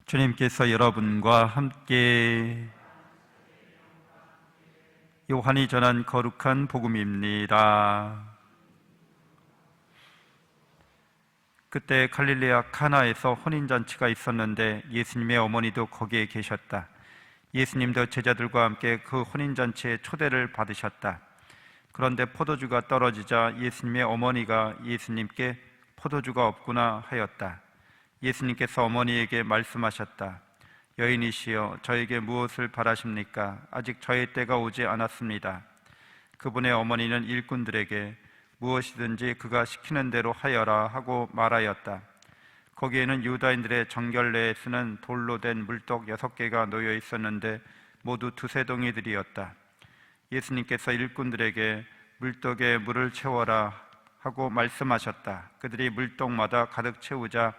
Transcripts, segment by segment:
주님께서 여러분과 함께 요한이 전한 거룩한 복음입니다. 그때 갈릴레아 카나에서 혼인잔치가 있었는데 예수님의 어머니도 거기에 계셨다. 예수님도 제자들과 함께 그 혼인잔치에 초대를 받으셨다. 그런데 포도주가 떨어지자 예수님의 어머니가 예수님께 포도주가 없구나 하였다. 예수님께서 어머니에게 말씀하셨다. 여인이시여, 저에게 무엇을 바라십니까? 아직 저의 때가 오지 않았습니다. 그분의 어머니는 일꾼들에게 무엇이든지 그가 시키는 대로 하여라 하고 말하였다. 거기에는 유다인들의 정결례에 쓰는 돌로 된 물떡 6개가 놓여 있었는데 모두 두세 덩이들이었다. 예수님께서 일꾼들에게 물떡에 물을 채워라 하고 말씀하셨다. 그들이 물떡마다 가득 채우자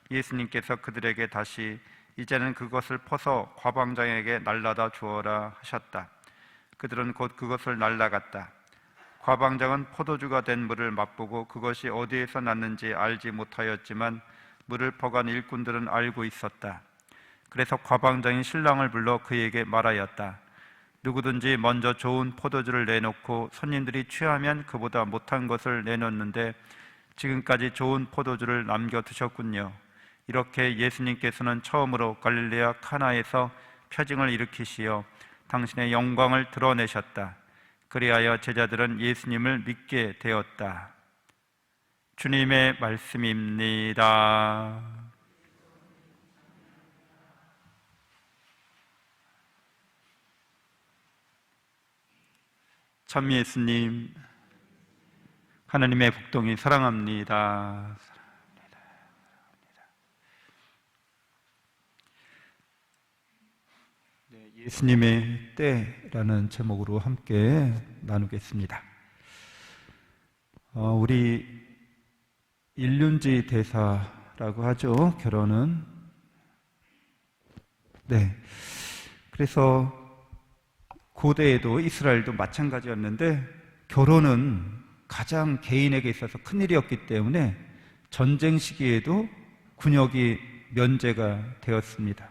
예수님께서 그들에게 다시 이제는 그것을 퍼서 과방장에게 날라다 주어라 하셨다. 그들은 곧 그것을 날라갔다. 과방장은 포도주가 된 물을 맛보고 그것이 어디에서 났는지 알지 못하였지만 물을 퍼간 일꾼들은 알고 있었다. 그래서 과방장이 신랑을 불러 그에게 말하였다. 누구든지 먼저 좋은 포도주를 내놓고 손님들이 취하면 그보다 못한 것을 내놓는데 지금까지 좋은 포도주를 남겨두셨군요. 이렇게 예수님께서는 처음으로 갈릴레아 카나에서 표징을 일으키시어 당신의 영광을 드러내셨다. 그리하여 제자들은 예수님을 믿게 되었다. 주님의 말씀입니다. 참 예수님, 하나님의 복동이 사랑합니다. 예수님의 때라는 제목으로 함께 나누겠습니다. 우리 일륜지 대사라고 하죠. 결혼은. 그래서 고대에도 이스라엘도 마찬가지였는데 결혼은 가장 개인에게 있어서 큰일이었기 때문에 전쟁 시기에도 군역이 면제가 되었습니다.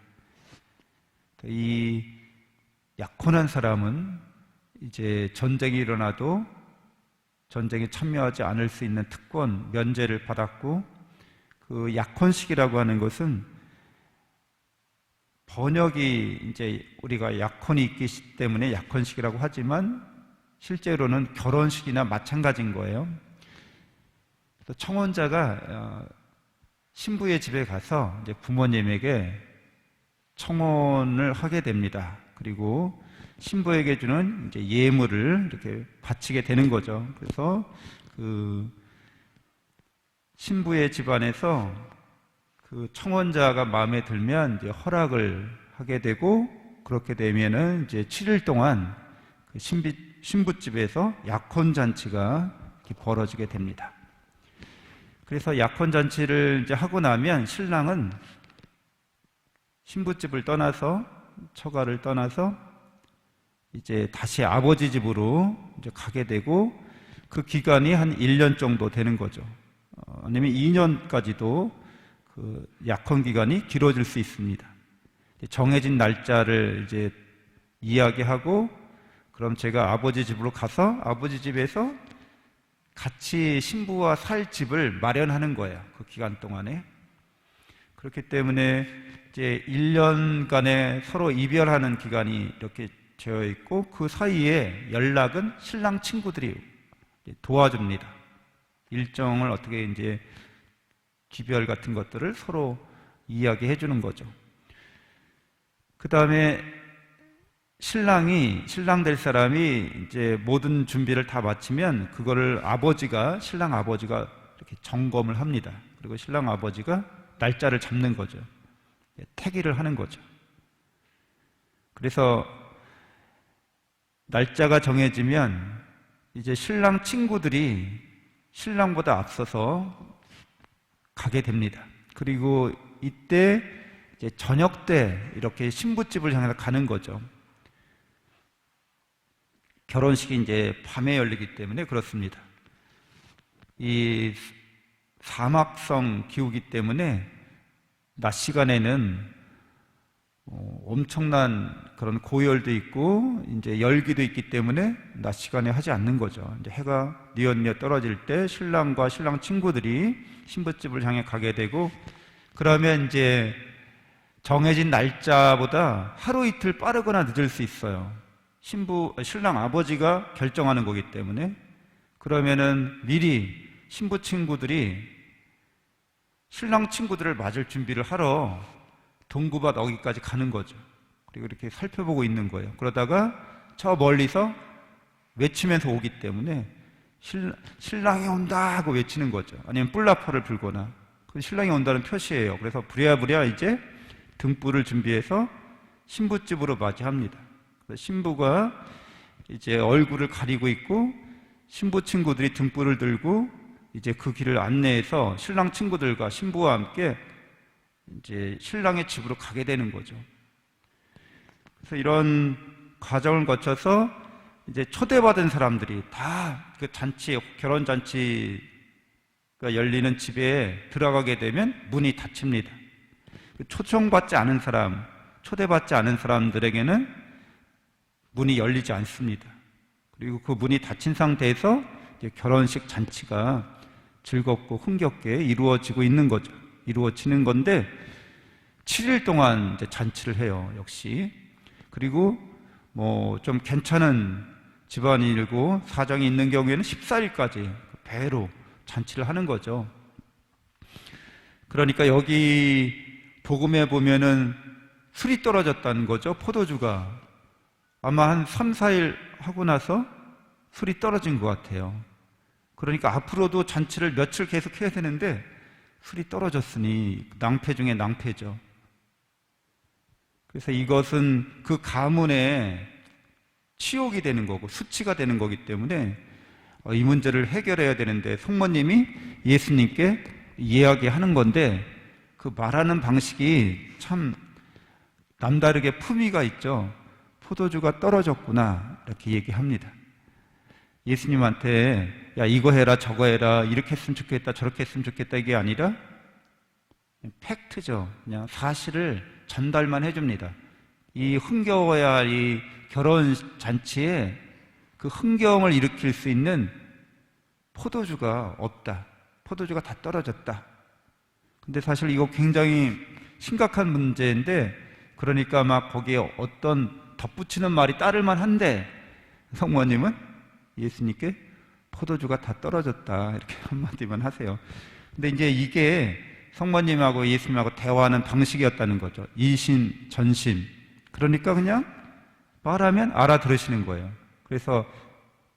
이 약혼한 사람은 이제 전쟁이 일어나도 전쟁에 참여하지 않을 수 있는 특권, 면제를 받았고, 그 약혼식이라고 하는 것은 번역이 이제 우리가 약혼이 있기 때문에 약혼식이라고 하지만 실제로는 결혼식이나 마찬가지인 거예요. 청혼자가 신부의 집에 가서 이제 부모님에게 청혼을 하게 됩니다. 그리고 신부에게 주는 이제 예물을 이렇게 바치게 되는 거죠. 그래서 그 신부의 집안에서 그 청혼자가 마음에 들면 이제 허락을 하게 되고, 그렇게 되면은 이제 7일 동안 그 신부집에서 약혼잔치가 벌어지게 됩니다. 그래서 약혼잔치를 이제 하고 나면 신랑은 신부집을 떠나서, 처가를 떠나서 이제 다시 아버지 집으로 이제 가게 되고, 그 기간이 한 1년 정도 되는 거죠. 아니면 2년까지도 그 약혼 기간이 길어질 수 있습니다. 정해진 날짜를 이제 이야기하고, 그럼 제가 아버지 집으로 가서 아버지 집에서 같이 신부와 살 집을 마련하는 거예요. 그 기간 동안에. 그렇기 때문에 이제 1년간의 서로 이별하는 기간이 이렇게 되어 있고, 그 사이에 연락은 신랑 친구들이 도와줍니다. 일정을 어떻게 이제 기별 같은 것들을 서로 이야기해 주는 거죠. 그 다음에 신랑 될 사람이 이제 모든 준비를 다 마치면 그거를 신랑 아버지가 이렇게 점검을 합니다. 그리고 신랑 아버지가 날짜를 잡는 거죠. 태기를 하는 거죠. 그래서 날짜가 정해지면 이제 신랑 친구들이 신랑보다 앞서서 가게 됩니다. 그리고 이때 이제 저녁 때 이렇게 신부집을 향해서 가는 거죠. 결혼식이 이제 밤에 열리기 때문에 그렇습니다. 이 사막성 기후기 때문에 낮 시간에는 엄청난 그런 고열도 있고 이제 열기도 있기 때문에 낮 시간에 하지 않는 거죠. 이제 해가 뉘엿뉘엿 떨어질 때 신랑과 신랑 친구들이 신부집을 향해 가게 되고, 그러면 이제 정해진 날짜보다 하루 이틀 빠르거나 늦을 수 있어요. 신랑 아버지가 결정하는 거기 때문에. 그러면은 미리 신부 친구들이 신랑 친구들을 맞을 준비를 하러 동구밭 어귀까지 가는 거죠. 그리고 이렇게 살펴보고 있는 거예요. 그러다가 저 멀리서 외치면서 오기 때문에 신랑이 온다 하고 외치는 거죠. 아니면 뿔나파를 불거나. 신랑이 온다는 표시예요. 그래서 부랴부랴 이제 등불을 준비해서 신부집으로 맞이합니다. 신부가 이제 얼굴을 가리고 있고 신부 친구들이 등불을 들고 이제 그 길을 안내해서 신랑 친구들과 신부와 함께 이제 신랑의 집으로 가게 되는 거죠. 그래서 이런 과정을 거쳐서 이제 초대받은 사람들이 다 그 잔치, 결혼 잔치가 열리는 집에 들어가게 되면 문이 닫힙니다. 초청받지 않은 사람, 초대받지 않은 사람들에게는 문이 열리지 않습니다. 그리고 그 문이 닫힌 상태에서 이제 결혼식 잔치가 즐겁고 흥겹게 이루어지고 있는 거죠. 이루어지는 건데 7일 동안 이제 잔치를 해요, 역시. 그리고 뭐 좀 괜찮은 집안이고 사정이 있는 경우에는 14일까지 배로 잔치를 하는 거죠. 그러니까 여기 복음에 보면은 술이 떨어졌다는 거죠. 포도주가 아마 한 3, 4일 하고 나서 술이 떨어진 것 같아요. 그러니까 앞으로도 잔치를 며칠 계속 해야 되는데 술이 떨어졌으니 낭패 중에 낭패죠. 그래서 이것은 그 가문의 치욕이 되는 거고 수치가 되는 거기 때문에 이 문제를 해결해야 되는데 성모님이 예수님께 이야기하는 건데 그 말하는 방식이 참 남다르게 품위가 있죠. 포도주가 떨어졌구나 이렇게 얘기합니다. 예수님한테 야 이거 해라 저거 해라 이렇게 했으면 좋겠다 저렇게 했으면 좋겠다 이게 아니라 팩트죠. 그냥 사실을 전달만 해줍니다. 이 흥겨워야 할 이 결혼 잔치에 그 흥겨움을 일으킬 수 있는 포도주가 없다. 포도주가 다 떨어졌다. 근데 사실 이거 굉장히 심각한 문제인데 그러니까 막 거기에 어떤 덧붙이는 말이 따를만 한데 성모님은 예수님께 포도주가 다 떨어졌다 이렇게 한마디만 하세요. 근데 이제 이게 성모님하고 예수님하고 대화하는 방식이었다는 거죠. 이심, 전심. 그러니까 그냥 말하면 알아들으시는 거예요. 그래서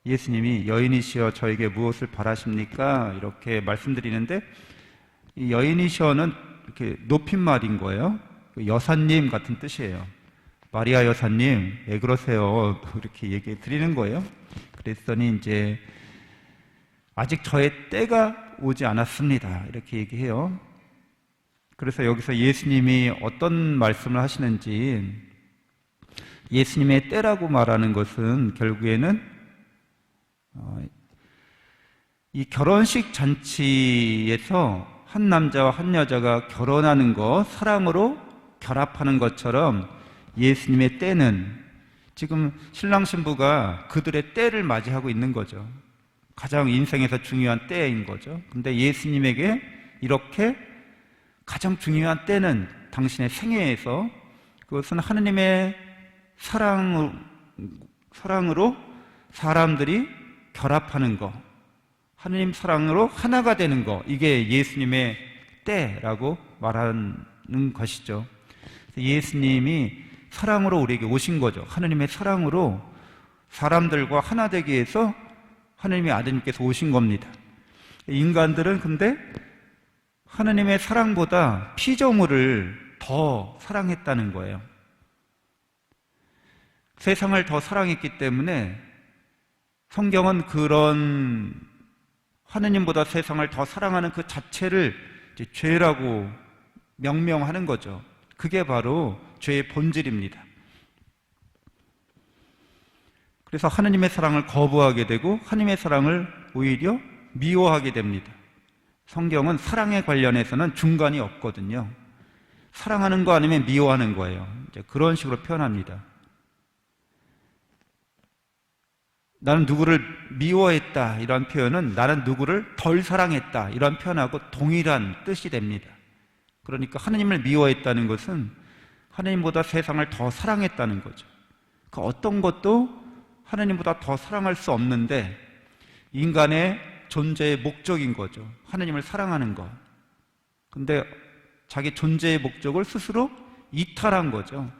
예수님이 여인이시여 저에게 무엇을 바라십니까? 이렇게 말씀드리는데 이 여인이시여는 이렇게 높임말인 거예요. 여사님 같은 뜻이에요. 마리아 여사님 왜 그러세요? 이렇게 얘기해 드리는 거예요. 그랬더니 이제 아직 저의 때가 오지 않았습니다. 이렇게 얘기해요. 그래서 여기서 예수님이 어떤 말씀을 하시는지 예수님의 때라고 말하는 것은 결국에는 이 결혼식 잔치에서 한 남자와 한 여자가 결혼하는 것, 사랑으로 결합하는 것처럼 예수님의 때는 지금 신랑 신부가 그들의 때를 맞이하고 있는 거죠. 가장 인생에서 중요한 때인 거죠. 근데 예수님에게 이렇게 가장 중요한 때는 당신의 생애에서 그것은 하느님의 사랑으로 사람들이 결합하는 것, 하느님 사랑으로 하나가 되는 것, 이게 예수님의 때라고 말하는 것이죠. 예수님이 사랑으로 우리에게 오신 거죠. 하느님의 사랑으로 사람들과 하나 되기 위해서 하느님의 아드님께서 오신 겁니다. 인간들은 근데 하느님의 사랑보다 피조물을 더 사랑했다는 거예요. 세상을 더 사랑했기 때문에 성경은 그런 하느님보다 세상을 더 사랑하는 그 자체를 이제 죄라고 명명하는 거죠. 그게 바로 죄의 본질입니다. 그래서 하느님의 사랑을 거부하게 되고 하느님의 사랑을 오히려 미워하게 됩니다. 성경은 사랑에 관련해서는 중간이 없거든요. 사랑하는 거 아니면 미워하는 거예요. 이제 그런 식으로 표현합니다. 나는 누구를 미워했다 이런 표현은 나는 누구를 덜 사랑했다 이런 표현하고 동일한 뜻이 됩니다. 그러니까 하나님을 미워했다는 것은 하나님보다 세상을 더 사랑했다는 거죠. 그 어떤 것도 하나님보다 더 사랑할 수 없는데 인간의 존재의 목적인 거죠. 하나님을 사랑하는 것. 근데 자기 존재의 목적을 스스로 이탈한 거죠.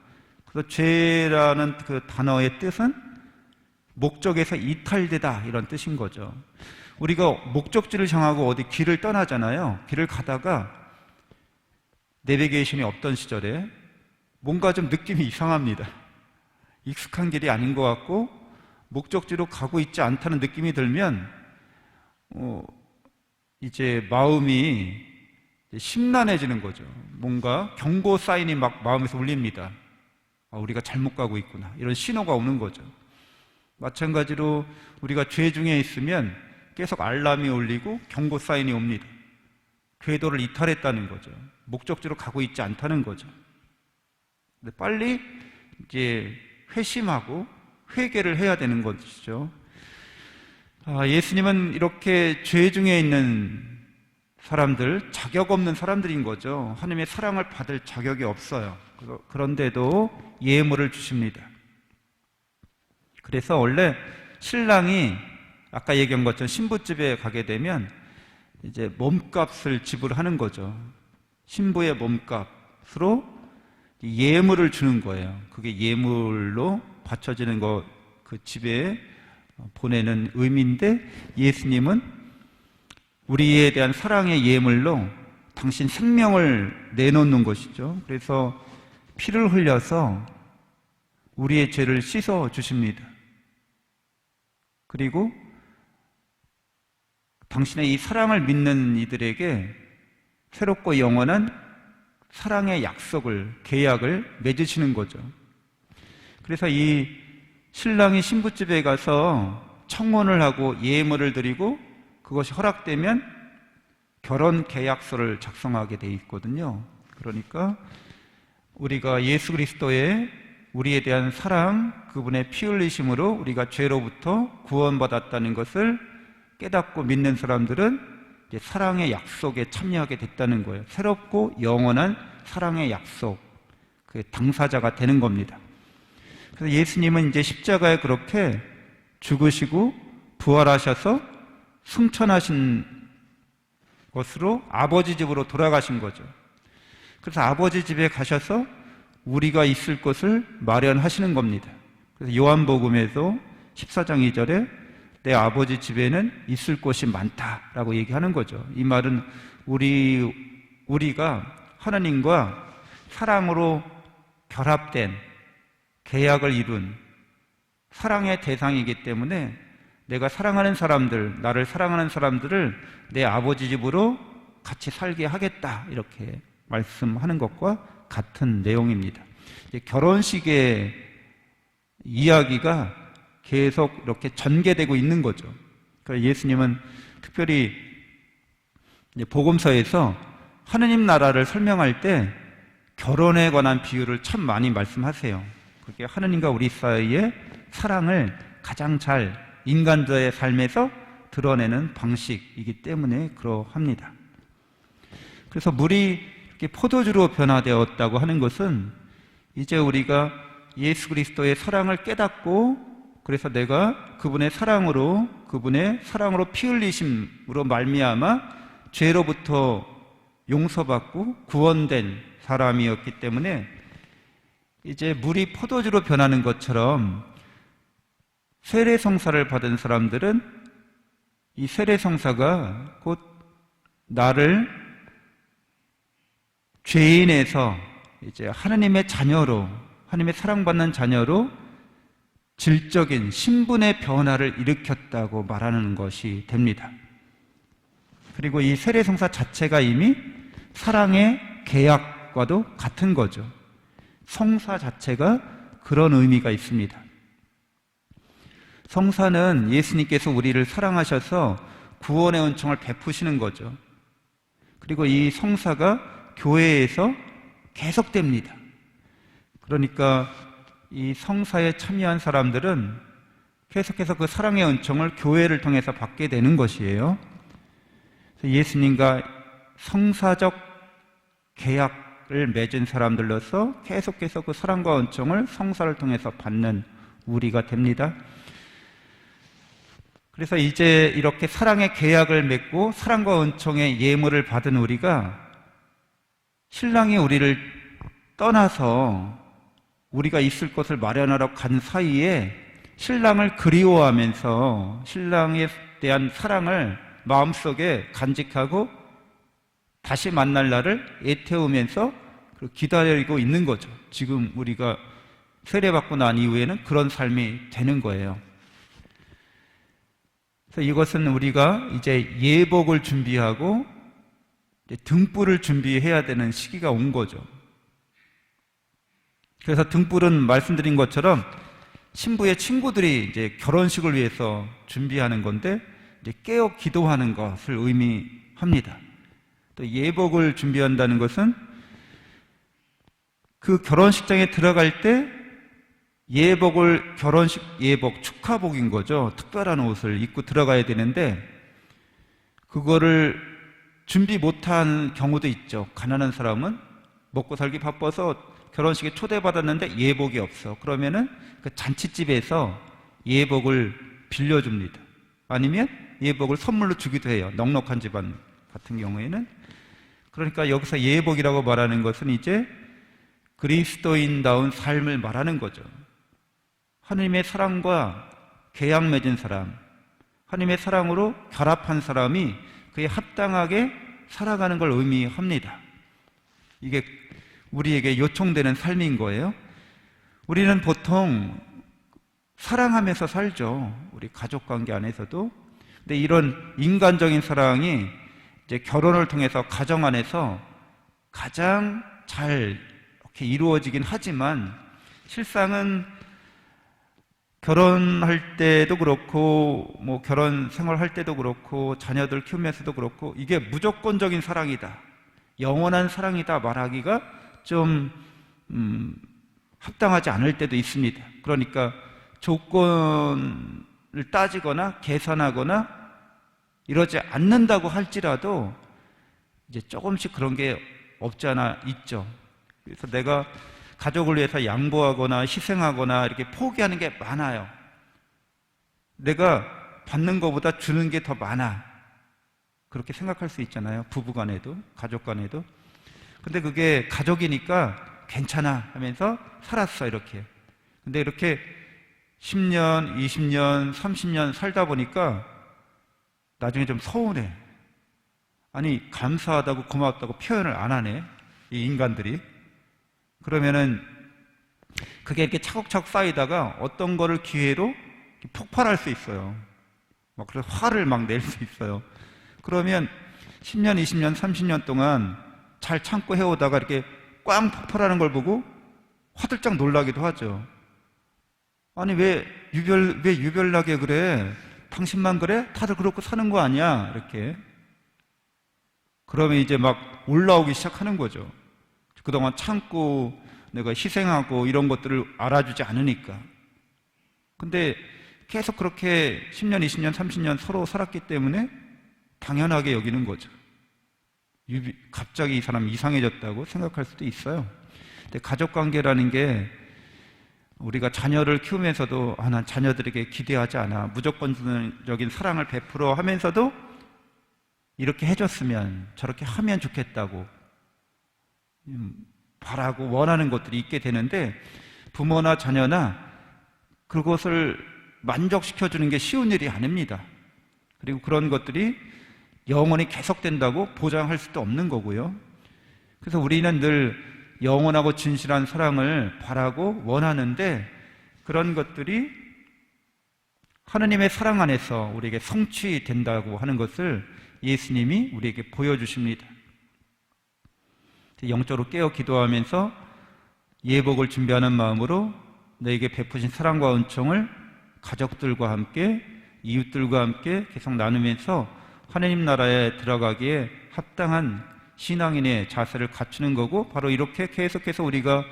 그래서 죄라는 그 단어의 뜻은 목적에서 이탈되다 이런 뜻인 거죠. 우리가 목적지를 정하고 어디 길을 떠나잖아요. 길을 가다가 내비게이션이 없던 시절에 뭔가 좀 느낌이 이상합니다. 익숙한 길이 아닌 것 같고 목적지로 가고 있지 않다는 느낌이 들면 이제 마음이 심란해지는 거죠. 뭔가 경고 사인이 막 마음에서 울립니다. 우리가 잘못 가고 있구나 이런 신호가 오는 거죠. 마찬가지로 우리가 죄 중에 있으면 계속 알람이 울리고 경고 사인이 옵니다. 궤도를 이탈했다는 거죠. 목적지로 가고 있지 않다는 거죠. 근데 빨리 이제 회심하고 회개를 해야 되는 것이죠. 예수님은 이렇게 죄 중에 있는 사람들, 자격 없는 사람들인 거죠. 하나님의 사랑을 받을 자격이 없어요. 그런데도 예물을 주십니다. 그래서 원래 신랑이 아까 얘기한 것처럼 신부집에 가게 되면 이제 몸값을 지불하는 거죠. 신부의 몸값으로 예물을 주는 거예요. 그게 예물로 바쳐지는 거, 그 집에 보내는 의미인데 예수님은 우리에 대한 사랑의 예물로 당신 생명을 내놓는 것이죠. 그래서 피를 흘려서 우리의 죄를 씻어 주십니다. 그리고 당신의 이 사랑을 믿는 이들에게 새롭고 영원한 사랑의 약속을, 계약을 맺으시는 거죠. 그래서 이 신랑이 신부집에 가서 청혼을 하고 예물을 드리고 그것이 허락되면 결혼 계약서를 작성하게 돼 있거든요. 그러니까 우리가 예수 그리스도의 우리에 대한 사랑, 그분의 피 흘리심으로 우리가 죄로부터 구원받았다는 것을 깨닫고 믿는 사람들은 이제 사랑의 약속에 참여하게 됐다는 거예요. 새롭고 영원한 사랑의 약속, 그 당사자가 되는 겁니다. 그래서 예수님은 이제 십자가에 그렇게 죽으시고 부활하셔서 승천하신 것으로 아버지 집으로 돌아가신 거죠. 그래서 아버지 집에 가셔서 우리가 있을 곳을 마련하시는 겁니다. 그래서 요한복음에서 14장 2절에 내 아버지 집에는 있을 곳이 많다라고 얘기하는 거죠. 이 말은 우리가 하나님과 사랑으로 결합된 계약을 이룬 사랑의 대상이기 때문에 내가 사랑하는 사람들, 나를 사랑하는 사람들을 내 아버지 집으로 같이 살게 하겠다 이렇게 말씀하는 것과 같은 내용입니다. 결혼식의 이야기가 계속 이렇게 전개되고 있는 거죠. 그래서 예수님은 특별히 복음서에서 하느님 나라를 설명할 때 결혼에 관한 비유를 참 많이 말씀하세요. 그게 하느님과 우리 사이의 사랑을 가장 잘 인간들의 삶에서 드러내는 방식이기 때문에 그러합니다. 그래서 물이 이렇게 포도주로 변화되었다고 하는 것은 이제 우리가 예수 그리스도의 사랑을 깨닫고 그래서 내가 그분의 사랑으로 피 흘리심으로 말미암아 죄로부터 용서받고 구원된 사람이었기 때문에 이제 물이 포도주로 변하는 것처럼 세례성사를 받은 사람들은 이 세례성사가 곧 나를 죄인에서 이제 하나님의 자녀로, 하나님의 사랑받는 자녀로 질적인 신분의 변화를 일으켰다고 말하는 것이 됩니다. 그리고 이 세례성사 자체가 이미 사랑의 계약과도 같은 거죠. 성사 자체가 그런 의미가 있습니다. 성사는 예수님께서 우리를 사랑하셔서 구원의 은총을 베푸시는 거죠. 그리고 이 성사가 교회에서 계속됩니다. 그러니까 이 성사에 참여한 사람들은 계속해서 그 사랑의 은총을 교회를 통해서 받게 되는 것이에요. 예수님과 성사적 계약을 맺은 사람들로서 계속해서 그 사랑과 은총을 성사를 통해서 받는 우리가 됩니다. 그래서 이제 이렇게 사랑의 계약을 맺고 사랑과 은총의 예물을 받은 우리가 신랑이 우리를 떠나서 우리가 있을 곳을 마련하러 간 사이에 신랑을 그리워하면서 신랑에 대한 사랑을 마음속에 간직하고 다시 만날 날을 애태우면서 기다리고 있는 거죠. 지금 우리가 세례받고 난 이후에는 그런 삶이 되는 거예요. 그래서 이것은 우리가 이제 예복을 준비하고 등불을 준비해야 되는 시기가 온 거죠. 그래서 등불은 말씀드린 것처럼 신부의 친구들이 이제 결혼식을 위해서 준비하는 건데 이제 깨어 기도하는 것을 의미합니다. 또 예복을 준비한다는 것은 그 결혼식장에 들어갈 때 예복을 결혼식 예복 축하복인 거죠. 특별한 옷을 입고 들어가야 되는데 그거를 준비 못한 경우도 있죠. 가난한 사람은 먹고 살기 바빠서 결혼식에 초대받았는데 예복이 없어. 그러면은 그 잔치집에서 예복을 빌려줍니다. 아니면 예복을 선물로 주기도 해요. 넉넉한 집안 같은 경우에는. 그러니까 여기서 예복이라고 말하는 것은 이제 그리스도인다운 삶을 말하는 거죠. 하나님의 사랑과 계약 맺은 사람, 하나님의 사랑으로 결합한 사람이 그에 합당하게 살아가는 걸 의미합니다. 이게 우리에게 요청되는 삶인 거예요. 우리는 보통 사랑하면서 살죠. 우리 가족관계 안에서도. 근데 이런 인간적인 사랑이 이제 결혼을 통해서 가정 안에서 가장 잘 이렇게 이루어지긴 하지만 실상은 결혼할 때도 그렇고 뭐 결혼 생활할 때도 그렇고 자녀들 키우면서도 그렇고 이게 무조건적인 사랑이다, 영원한 사랑이다 말하기가 좀 합당하지 않을 때도 있습니다. 그러니까 조건을 따지거나 계산하거나 이러지 않는다고 할지라도 이제 조금씩 그런 게 없지 않아 있죠. 그래서 내가 가족을 위해서 양보하거나 희생하거나 이렇게 포기하는 게 많아요. 내가 받는 것보다 주는 게 더 많아. 그렇게 생각할 수 있잖아요. 부부간에도, 가족간에도. 근데 그게 가족이니까 괜찮아 하면서 살았어, 이렇게. 근데 이렇게 10년, 20년, 30년 살다 보니까 나중에 좀 서운해. 아니, 감사하다고 고맙다고 표현을 안 하네, 이 인간들이. 그러면은 그게 이렇게 차곡차곡 쌓이다가 어떤 거를 기회로 폭발할 수 있어요. 막 그래서 화를 막 낼 수 있어요. 그러면 10년, 20년, 30년 동안 잘 참고 해오다가 이렇게 꽝 폭발하는 걸 보고 화들짝 놀라기도 하죠. 아니, 왜 유별나게 그래? 당신만 그래? 다들 그렇고 사는 거 아니야? 이렇게. 그러면 이제 막 올라오기 시작하는 거죠. 그동안 참고 내가 희생하고 이런 것들을 알아주지 않으니까. 근데 계속 그렇게 10년, 20년, 30년 서로 살았기 때문에 당연하게 여기는 거죠. 갑자기 이 사람이 이상해졌다고 생각할 수도 있어요. 근데 가족관계라는 게 우리가 자녀를 키우면서도 난 자녀들에게 기대하지 않아. 무조건적인 사랑을 베풀어 하면서도 이렇게 해줬으면 저렇게 하면 좋겠다고 바라고 원하는 것들이 있게 되는데 부모나 자녀나 그것을 만족시켜주는 게 쉬운 일이 아닙니다. 그리고 그런 것들이 영원히 계속된다고 보장할 수도 없는 거고요. 그래서 우리는 늘 영원하고 진실한 사랑을 바라고 원하는데 그런 것들이 하나님의 사랑 안에서 우리에게 성취된다고 하는 것을 예수님이 우리에게 보여주십니다. 영적으로 깨어 기도하면서 예복을 준비하는 마음으로 너에게 베푸신 사랑과 은총을 가족들과 함께 이웃들과 함께 계속 나누면서 하나님 나라에 들어가기에 합당한 신앙인의 자세를 갖추는 거고 바로 이렇게 계속해서 우리가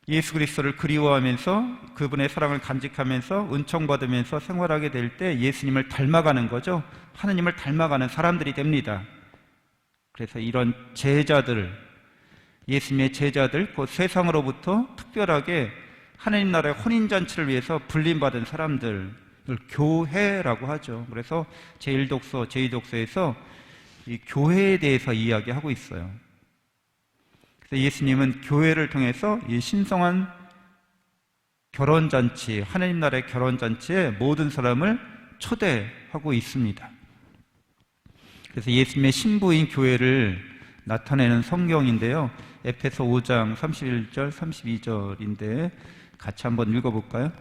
예수 그리스도를 그리워하면서 그분의 사랑을 간직하면서 은총받으면서 생활하게 될 때 예수님을 닮아가는 거죠. 하느님을 닮아가는 사람들이 됩니다. 그래서 이런 제자들, 예수님의 제자들, 그 세상으로부터 특별하게 하느님 나라의 혼인잔치를 위해서 불림받은 사람들을 교회라고 하죠. 그래서 제1독서, 제2독서에서 이 교회에 대해서 이야기하고 있어요. 그래서 예수님은 교회를 통해서 이 신성한 결혼잔치, 하느님 나라의 결혼잔치에 모든 사람을 초대하고 있습니다. 그래서 예수님의 신부인 교회를 나타내는 성경인데요. 에페소 5장 31절, 32절인데 같이 한번 읽어볼까요?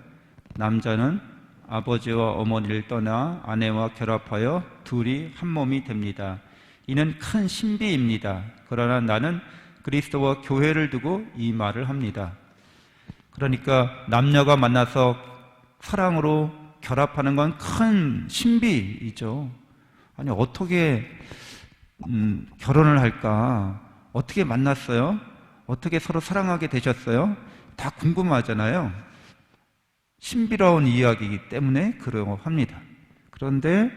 남자는 아버지와 어머니를 떠나 아내와 결합하여 둘이 한 몸이 됩니다. 이는 큰 신비입니다. 그러나 나는 그리스도와 교회를 두고 이 말을 합니다. 그러니까 남녀가 만나서 사랑으로 결합하는 건 큰 신비이죠. 아니 어떻게 결혼을 할까? 어떻게 만났어요? 어떻게 서로 사랑하게 되셨어요? 다 궁금하잖아요. 신비로운 이야기이기 때문에 그러고 합니다. 그런데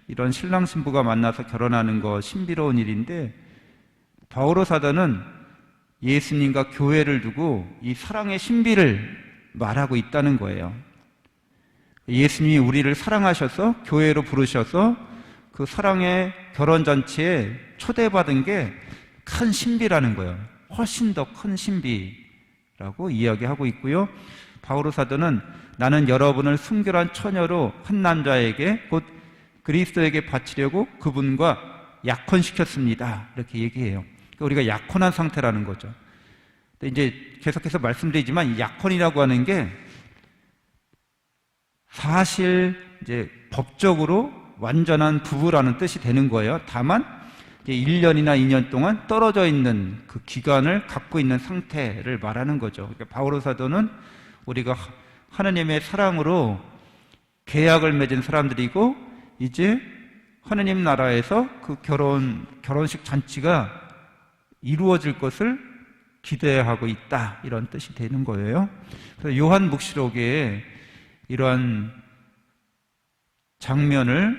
이런 신랑 신부가 만나서 결혼하는 거 신비로운 일인데 바오로 사도는 예수님과 교회를 두고 이 사랑의 신비를 말하고 있다는 거예요. 예수님이 우리를 사랑하셔서 교회로 부르셔서 그 사랑의 결혼잔치에 초대받은 게 큰 신비라는 거예요. 훨씬 더 큰 신비라고 이야기하고 있고요. 바오로 사도는 나는 여러분을 순결한 처녀로 한 남자에게 곧 그리스도에게 바치려고 그분과 약혼시켰습니다. 이렇게 얘기해요. 그러니까 우리가 약혼한 상태라는 거죠. 근데 이제 계속해서 말씀드리지만 이 약혼이라고 하는 게 사실 이제 법적으로 완전한 부부라는 뜻이 되는 거예요. 다만 이제 1년이나 2년 동안 떨어져 있는 그 기간을 갖고 있는 상태를 말하는 거죠. 그러니까 바오로 사도는 우리가 하느님의 사랑으로 계약을 맺은 사람들이고 이제 하느님 나라에서 그 결혼식 잔치가 이루어질 것을 기대하고 있다, 이런 뜻이 되는 거예요. 그래서 요한 묵시록에 이러한 장면을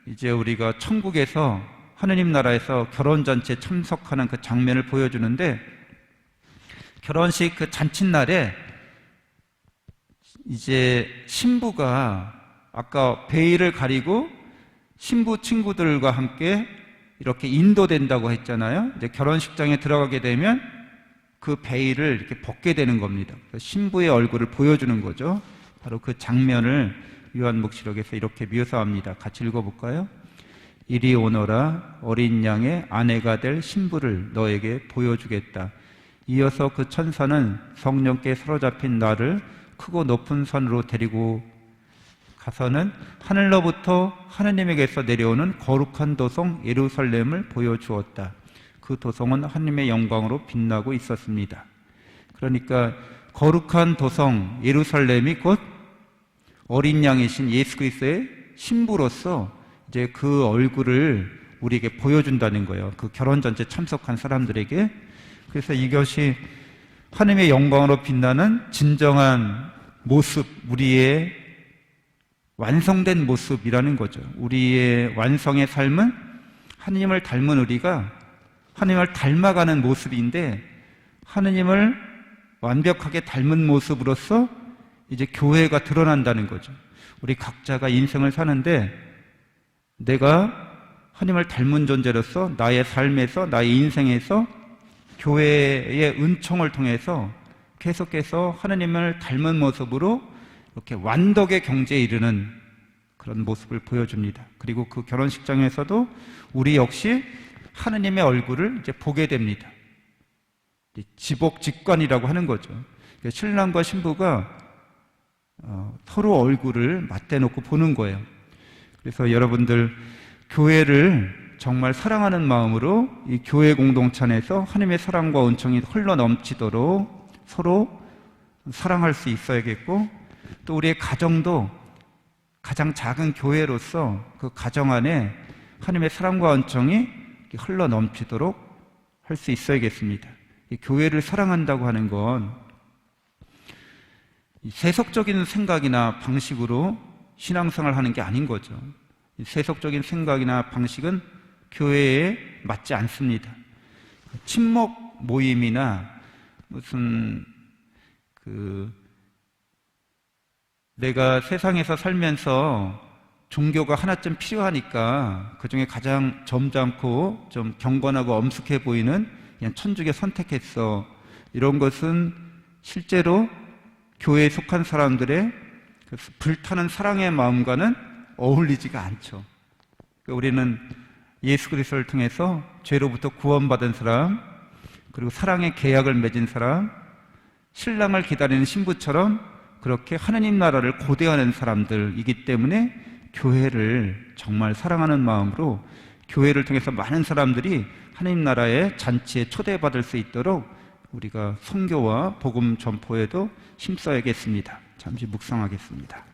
이제 우리가 천국에서 하느님 나라에서 결혼잔치에 참석하는 그 장면을 보여주는데 결혼식 그 잔칫날에 이제 신부가 아까 베일을 가리고 신부 친구들과 함께 이렇게 인도된다고 했잖아요. 이제 결혼식장에 들어가게 되면 그 베일을 이렇게 벗게 되는 겁니다. 신부의 얼굴을 보여주는 거죠. 바로 그 장면을 요한묵시록에서 이렇게 묘사합니다. 같이 읽어볼까요? 이리 오너라, 어린 양의 아내가 될 신부를 너에게 보여주겠다. 이어서 그 천사는 성령께 사로잡힌 나를 크고 높은 산으로 데리고 가서는 하늘로부터 하느님에게서 내려오는 거룩한 도성 예루살렘을 보여주었다. 그 도성은 하느님의 영광으로 빛나고 있었습니다. 그러니까 거룩한 도성 예루살렘이 곧 어린 양이신 예수 그리스도의 신부로서 이제 그 얼굴을 우리에게 보여준다는 거예요. 그 결혼잔치에 참석한 사람들에게. 그래서 이것이 하느님의 영광으로 빛나는 진정한 모습, 우리의 완성된 모습이라는 거죠. 우리의 완성의 삶은 하느님을 닮은 우리가 하느님을 닮아가는 모습인데 하느님을 완벽하게 닮은 모습으로서 이제 교회가 드러난다는 거죠. 우리 각자가 인생을 사는데 내가 하느님을 닮은 존재로서 나의 삶에서 나의 인생에서 교회의 은총을 통해서 계속해서 하느님을 닮은 모습으로 이렇게 완덕의 경지에 이르는 그런 모습을 보여줍니다. 그리고 그 결혼식장에서도 우리 역시 하느님의 얼굴을 이제 보게 됩니다. 지복직관이라고 하는 거죠. 신랑과 신부가 서로 얼굴을 맞대놓고 보는 거예요. 그래서 여러분들 교회를 정말 사랑하는 마음으로 이 교회 공동체 안에서 하나님의 사랑과 은총이 흘러 넘치도록 서로 사랑할 수 있어야겠고 또 우리의 가정도 가장 작은 교회로서 그 가정 안에 하나님의 사랑과 은총이 흘러 넘치도록 할 수 있어야겠습니다. 이 교회를 사랑한다고 하는 건 세속적인 생각이나 방식으로 신앙생활을 하는 게 아닌 거죠. 세속적인 생각이나 방식은 교회에 맞지 않습니다. 친목 모임이나 무슨 내가 세상에서 살면서 종교가 하나쯤 필요하니까 그중에 가장 점잖고 좀 경건하고 엄숙해 보이는 그냥 천주교 선택했어. 이런 것은 실제로 교회에 속한 사람들의 불타는 사랑의 마음과는 어울리지가 않죠. 우리는 예수 그리스도를 통해서 죄로부터 구원받은 사람, 그리고 사랑의 계약을 맺은 사람, 신랑을 기다리는 신부처럼 그렇게 하느님 나라를 고대하는 사람들이기 때문에 교회를 정말 사랑하는 마음으로 교회를 통해서 많은 사람들이 하느님 나라의 잔치에 초대받을 수 있도록 우리가 선교와 복음 전포에도 힘써야겠습니다. 잠시 묵상하겠습니다.